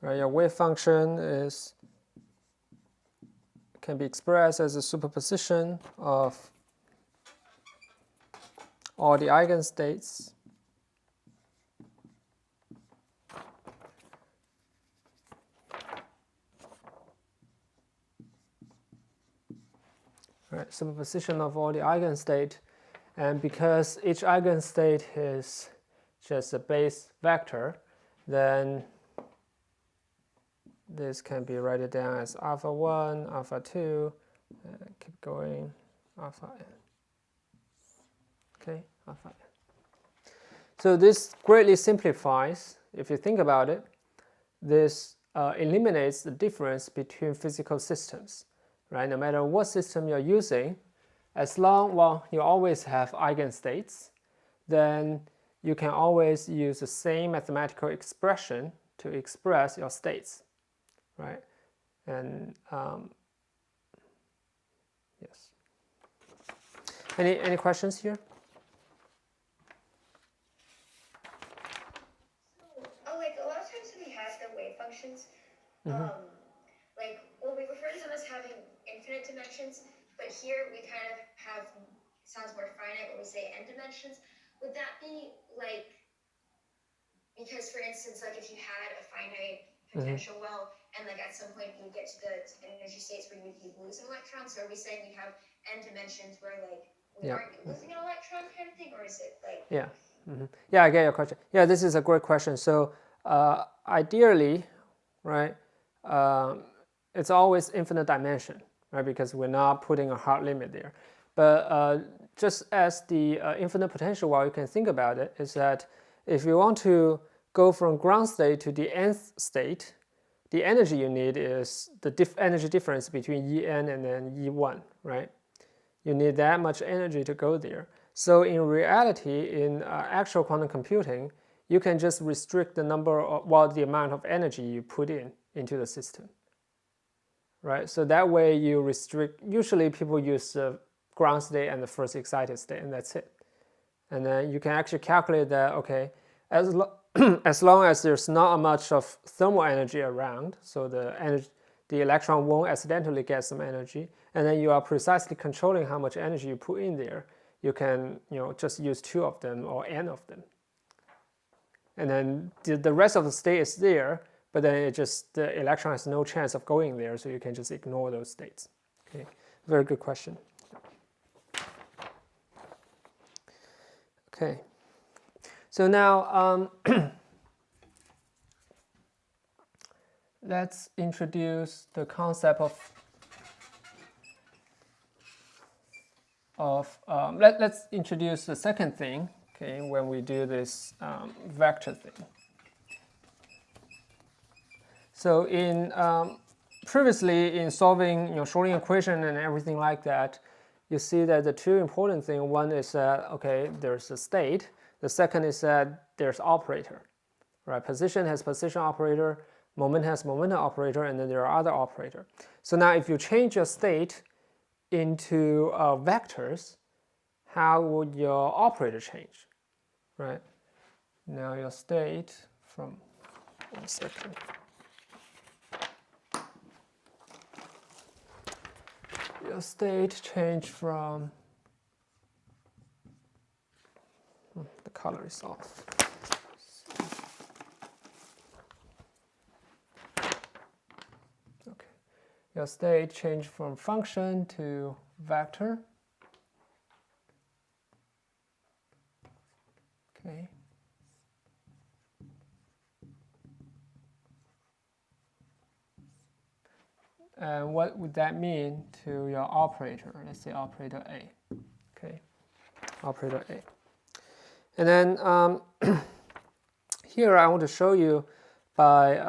right? Your wave function can be expressed as a superposition of all the eigenstates right, superposition of all the eigenstate, and because each eigenstate is just a base vector, then this can be written down as alpha 1, alpha 2, keep going, alpha n. Okay, alpha n. So this greatly simplifies, if you think about it, this eliminates the difference between physical systems, right? No matter what system you're using, as long, well, you always have eigenstates, then you can always use the same mathematical expression to express your states, right? And yes. Any questions here? Like a lot of times when we have the wave functions, like, well, we refer to them as having infinite dimensions, but here we kind of have, sounds more finite when we say n dimensions. Would that be like, because for instance, like if you had a finite potential well, and like at some point you would get to the energy states where you would be losing electrons, so are we saying we have n dimensions where like we aren't losing an electron kind of thing, or is it like? Yeah. Yeah, I get your question. Yeah, this is a great question. So ideally, right, it's always infinite dimension, right, because we're not putting a hard limit there. But just as the infinite potential, well, you can think about it, is that if you want to go from ground state to the nth state, the energy you need is the energy difference between En and then E1, right? You need that much energy to go there. So in reality, in actual quantum computing, you can just restrict the number of, well, the amount of energy you put into the system, right? So that way you restrict, usually people use the ground state and the first excited state, and that's it. And then you can actually calculate that, okay, as long as there's not much of thermal energy around, so the electron won't accidentally get some energy, and then you are precisely controlling how much energy you put in there, you can just use 2 of them or n of them. And then the rest of the state is there, but then the electron has no chance of going there, so you can just ignore those states. Okay, very good question. Okay, so now let's introduce the concept let's introduce the second thing, okay, when we do this vector thing. So in previously in solving Schrodinger equation and everything like that, you see that the 2 important things, one is that, okay, there's a state. The second is that there's operator, right? Position has position operator, Moment has momentum operator, and then there are other operator. So now if you change your state into vectors, how would your operator change, right? Now your state from, 1 second. Your state changed from, the color is off. Okay, your state changed from function to vector. Okay. And what would that mean to your operator? Let's say operator A. Okay, operator A. And then here I want to show you by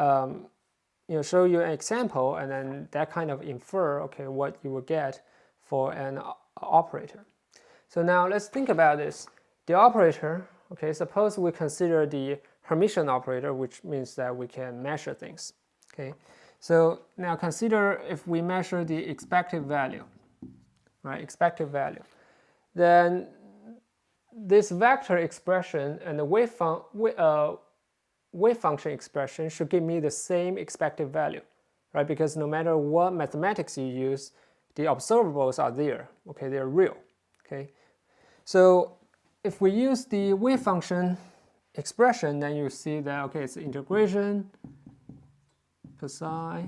show you an example, and then that kind of infer what you will get for an operator. So now let's think about this. The operator. Suppose we consider the Hermitian operator, which means that we can measure things. Okay. So now consider if we measure the expected value, right? Expected value. Then this vector expression and the wave function expression should give me the same expected value, right? Because no matter what mathematics you use, the observables are there. Okay, they're real. Okay. So if we use the wave function expression, then you see that it's integration psi,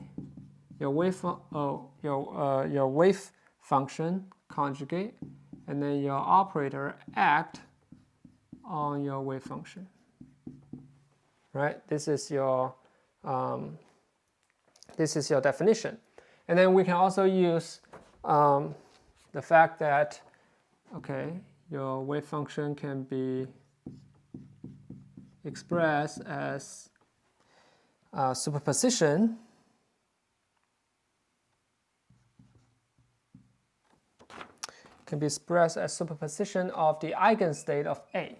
your wave function conjugate, and then your operator act on your wave function. Right? This is your definition, and then we can also use the fact that your wave function can be expressed as superposition can be expressed as superposition of the eigenstate of A.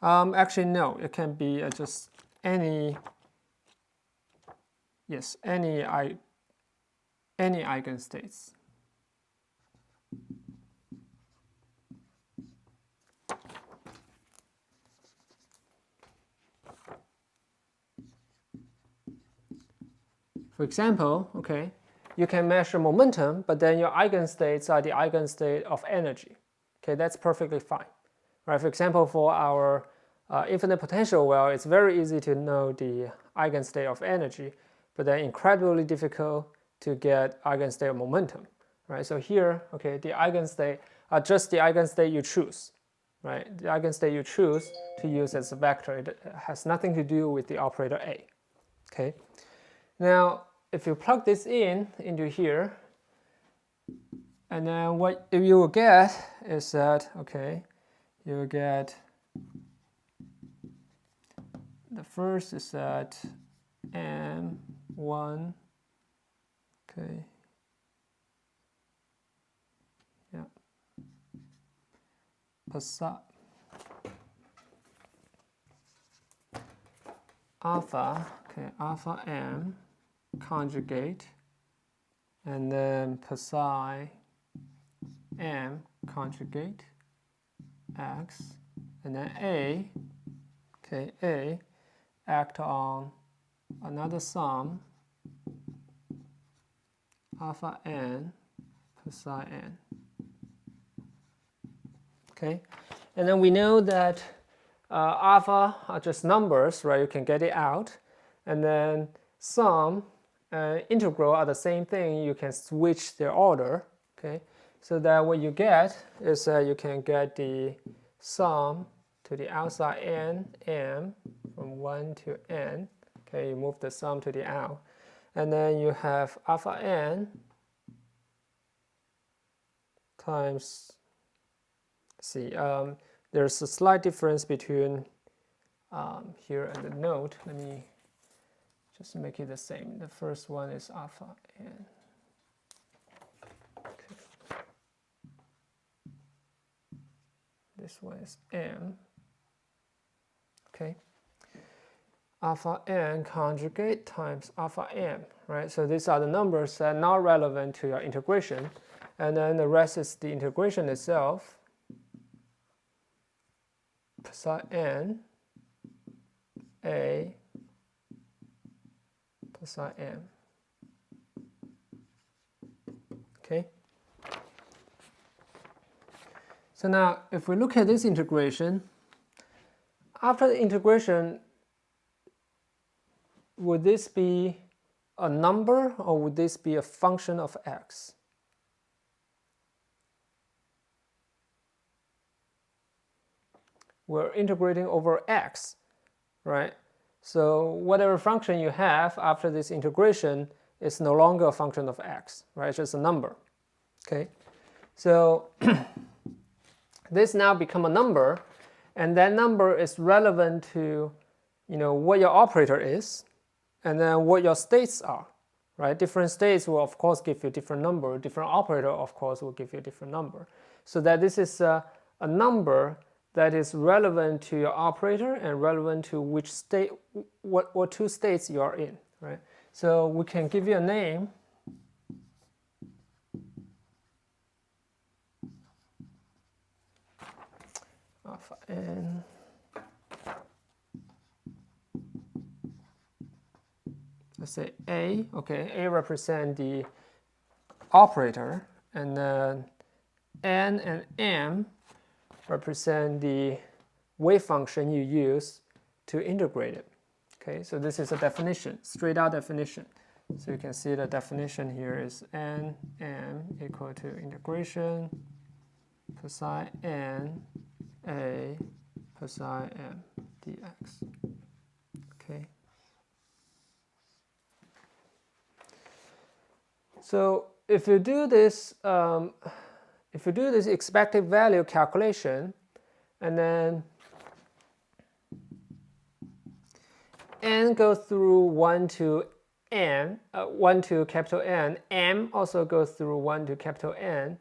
Actually, no. It can be just any eigenstates. For example, you can measure momentum, but then your eigenstates are the eigenstate of energy. Okay, that's perfectly fine. Right? For example, for our infinite potential well, it's very easy to know the eigenstate of energy, but then incredibly difficult to get eigenstate of momentum. Right? So here, the eigenstate are just the eigenstate you choose. Right? The eigenstate you choose to use as a vector. It has nothing to do with the operator A. Okay. Now, if you plug this into here, and then what you will get is that, you will get, the first is that M1, psi alpha, alpha M conjugate, and then psi M conjugate X, and then A, A act on another sum alpha N psi N. And then we know that alpha are just numbers, right? You can get it out, and then sum integral are the same thing. You can switch their order. So that what you get is you can get the sum to the outside n m from 1 to n. You move the sum to the out, and then you have alpha n times. There's a slight difference between here and the note. Let me just make it the same. The first one is alpha n. This one is m. okay? Alpha n conjugate times alpha m, right? So these are the numbers that are not relevant to your integration. And then the rest is the integration itself. Psi n a psi m, okay? So now if we look at this integration, after the integration, would this be a number or would this be a function of x? We're integrating over x, right? So whatever function you have after this integration is no longer a function of x, right? It's just a number, okay? So this now become a number, and that number is relevant to, what your operator is, and then what your states are, right? Different states will of course give you a different number. Different operator of course will give you a different number. So that this is a number that is relevant to your operator and relevant to which state, what two states you are in, right? So we can give you a name. Alpha n. Let's say A, okay, A represent the operator, and then N and M represent the wave function you use to integrate it. Okay, so this is a definition, straight out definition. So you can see the definition here is N M equal to integration psi N A psi M dx. Okay. So if you do this expected value calculation, and then n goes through 1 to n, 1 to capital N, m also goes through 1 to capital N,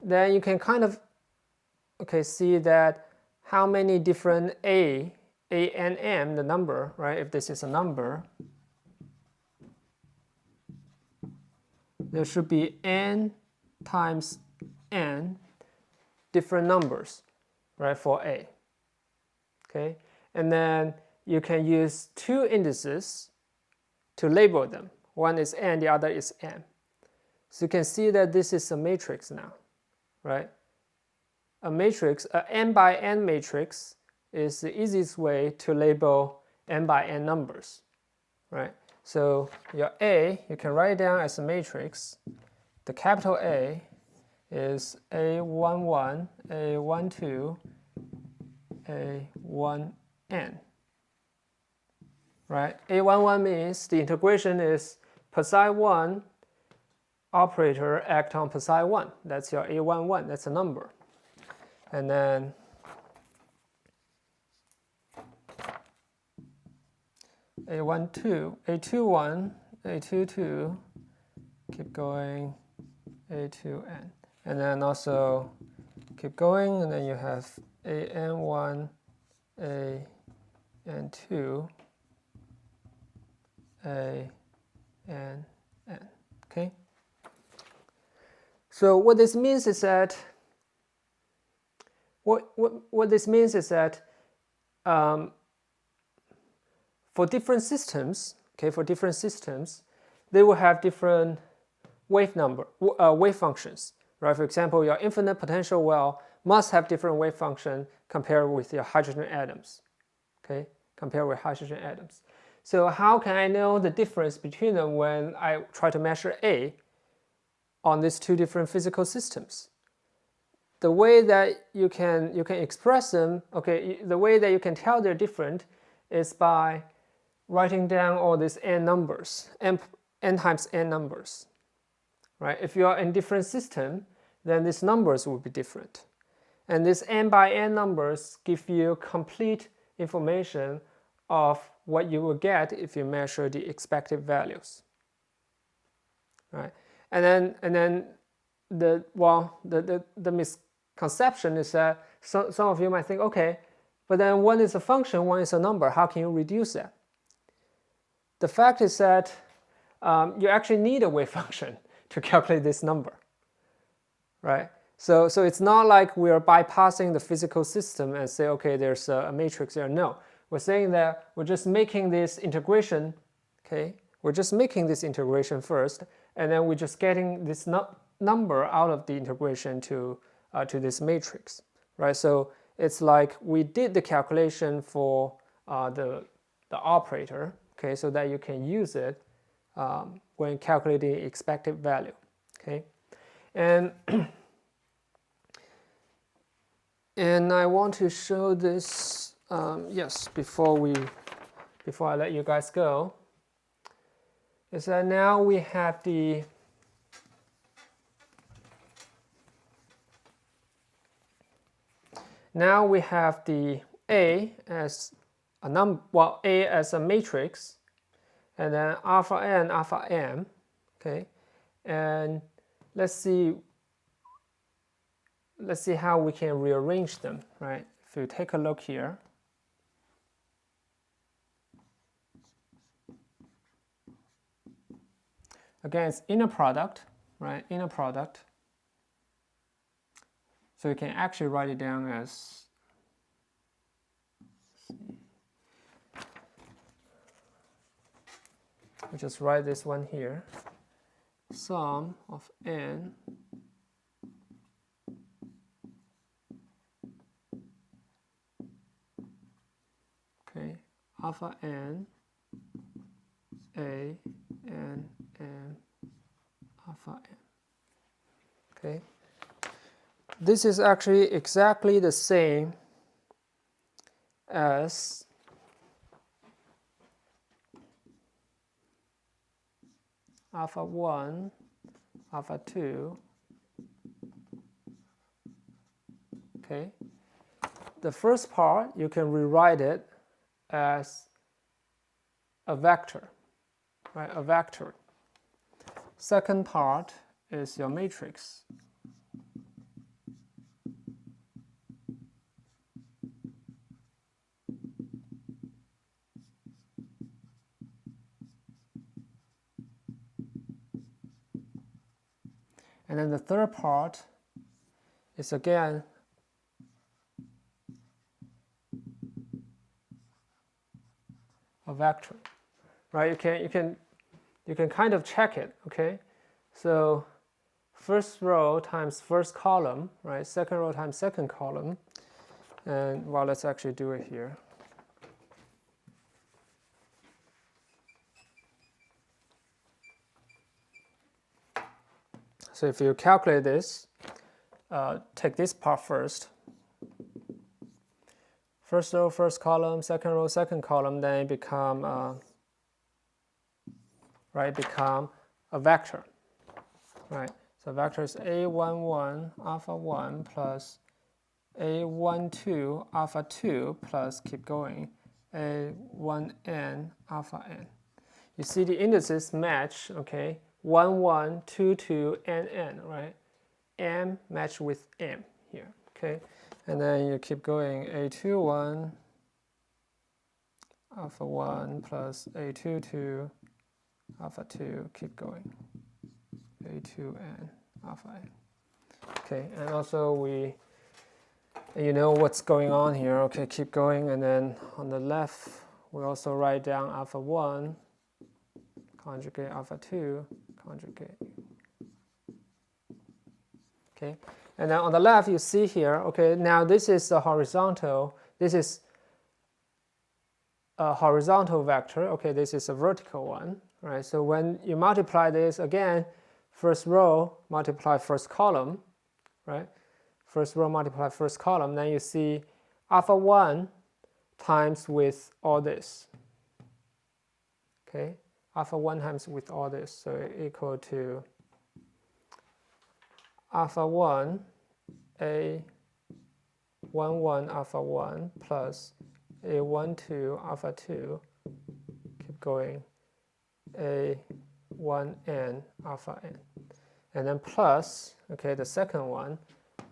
then you can kind of see that how many different a and m, the number, right? If this is a number, there should be n times n different numbers, right, for a. Okay, and then you can use two indices to label them. One is n, the other is m. So you can see that this is a matrix now, right? A matrix, an n by n matrix is the easiest way to label n by n numbers, right? So your A, you can write it down as a matrix. The capital A is A11, A12, A1n. Right? A11 means the integration is psi 1 operator act on psi 1. That's your A11, that's a number. And then A12, A21, A22, keep going, A2n. And then also keep going, and then you have AN1, AN2, ANN. Okay? So what this means is that what this means is that for different systems, they will have different wave functions, right? For example, your infinite potential well must have different wave function compared with your hydrogen atoms, okay? Compared with hydrogen atoms. So how can I know the difference between them when I try to measure A on these two different physical systems? The way that you can express them, okay, the way that you can tell they're different is by writing down all these n numbers, n times n numbers, right? If you are in different system, then these numbers will be different. And these n by n numbers give you complete information of what you will get if you measure the expected values, right? And then the misconception is that some of you might think, okay, but then one is a function, one is a number. How can you reduce that? The fact is that you actually need a wave function to calculate this number, right? So it's not like we're bypassing the physical system and say, okay, there's a matrix there. No, we're saying that we're just making this integration, okay? We're just making this integration first, and then we're just getting this number out of the integration to this matrix, right? So it's like we did the calculation for the operator, okay, so that you can use it when calculating expected value, okay? And and I want to show this, yes, before I let you guys go, is that now we have the A as a A as a matrix, and then alpha n, alpha m, okay, and let's see how we can rearrange them, right? If you take a look here, again, it's inner product, right? Inner product. So you can actually write it down as, we just write this one here, sum of n okay, alpha n, a, n, m, alpha n. Okay, this is actually exactly the same as alpha 1, alpha 2. Okay, the first part you can rewrite it as a vector, right? A vector. Second part is your matrix. And then the third part is again a vector, right? You can kind of check it, okay? So first row times first column, right? Second row times second column, and well, let's actually do it here. So if you calculate this, take this part first. First row, first column, second row, second column, then it become become a vector, right? So vector is a11 alpha 1 plus a12 alpha 2 plus keep going a1n alpha n. You see the indices match, okay? 1, 1, 2, 2, n, n, right? M match with M here, okay? And then you keep going, A21 alpha 1 plus A22 alpha 2, keep going, A2n alpha n. Okay, and also you know what's going on here, okay, keep going, and then on the left, we also write down alpha 1 conjugate alpha 2 conjugate. Okay, and then on the left you see here, okay, now this is a horizontal, this is a horizontal vector, okay, this is a vertical one, right? So when you multiply this again, first row multiply first column, right? First row multiply first column, then you see alpha 1 times with all this, okay? Alpha 1 times with all this, so equal to alpha 1 a11 alpha 1 plus a12 alpha 2, keep going, a1n alpha n, and then plus, okay, the second one,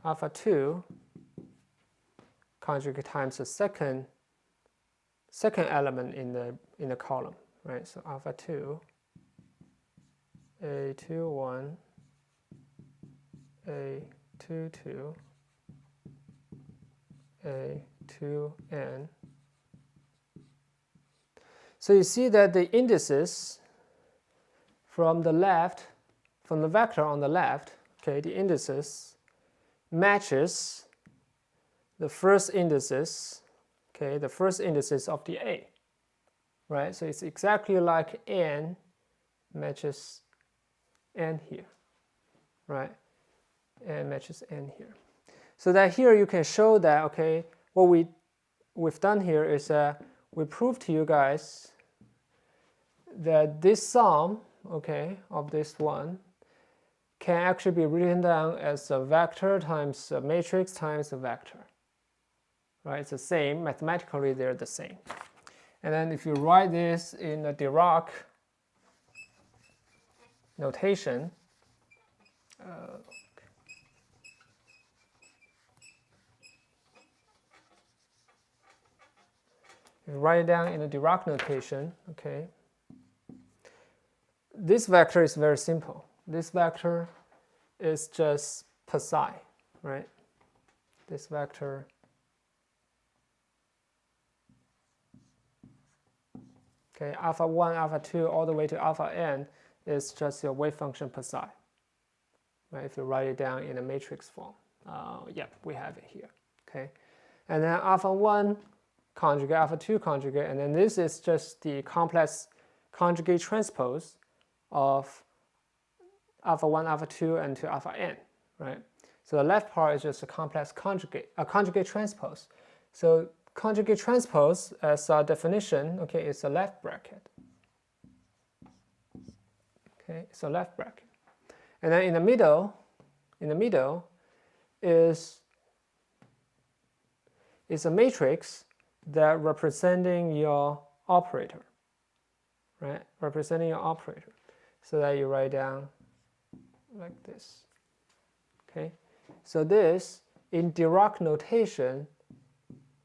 alpha 2 conjugate times the second element in the column, right? So alpha 2, A21, A22, A2n. So you see that the indices from the vector on the left, okay, the indices matches the first indices, okay, the first indices of the A, right? So it's exactly like n matches n here, right? N matches n here. So that here you can show that, okay, what we've done here is we proved to you guys that this sum, okay, of this one can actually be written down as a vector times a matrix times a vector, right? It's the same, mathematically they're the same. And then if you write this in a Dirac notation, if you write it down in a Dirac notation, okay, this vector is very simple. This vector is just psi, right? This vector okay, alpha 1, alpha 2, all the way to alpha n is just your wave function psi, right? If you write it down in a matrix form, yeah, we have it here, okay? And then alpha 1 conjugate, alpha 2 conjugate, and then this is just the complex conjugate transpose of alpha 1, alpha 2, and to alpha n, right? So the left part is just a complex conjugate, a conjugate transpose. So conjugate transpose, as a definition, okay, is a left bracket. Okay, it's a left bracket. And then in the middle is a matrix that representing your operator, right? Representing your operator. So that you write down like this. Okay, so this in Dirac notation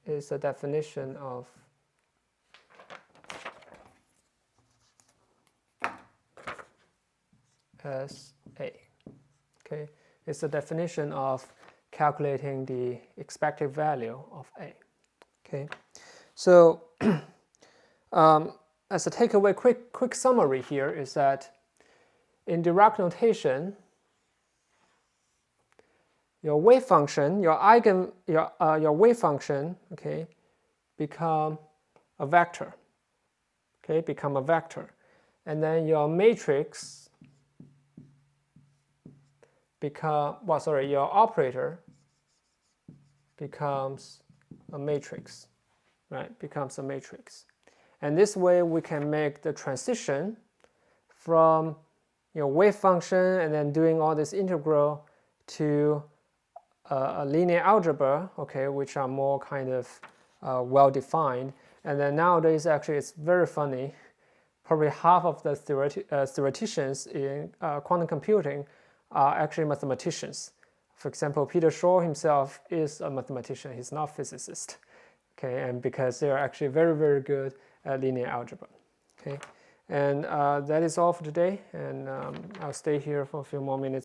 is a definition of SA. Okay, it's the definition of calculating the expected value of A. Okay, so as a takeaway, quick summary here is that in Dirac notation, your wave function, your wave function, okay, become a vector, okay, become a vector, and then your matrix your operator becomes a matrix, right? Becomes a matrix, and this way we can make the transition from wave function and then doing all this integral to a linear algebra, okay, which are more kind of well-defined. And then nowadays, actually, it's very funny. Probably half of the theoreticians in quantum computing are actually mathematicians. For example, Peter Shor himself is a mathematician. He's not a physicist, okay, and because they are actually very, very good at linear algebra, okay. And that is all for today, and I'll stay here for a few more minutes.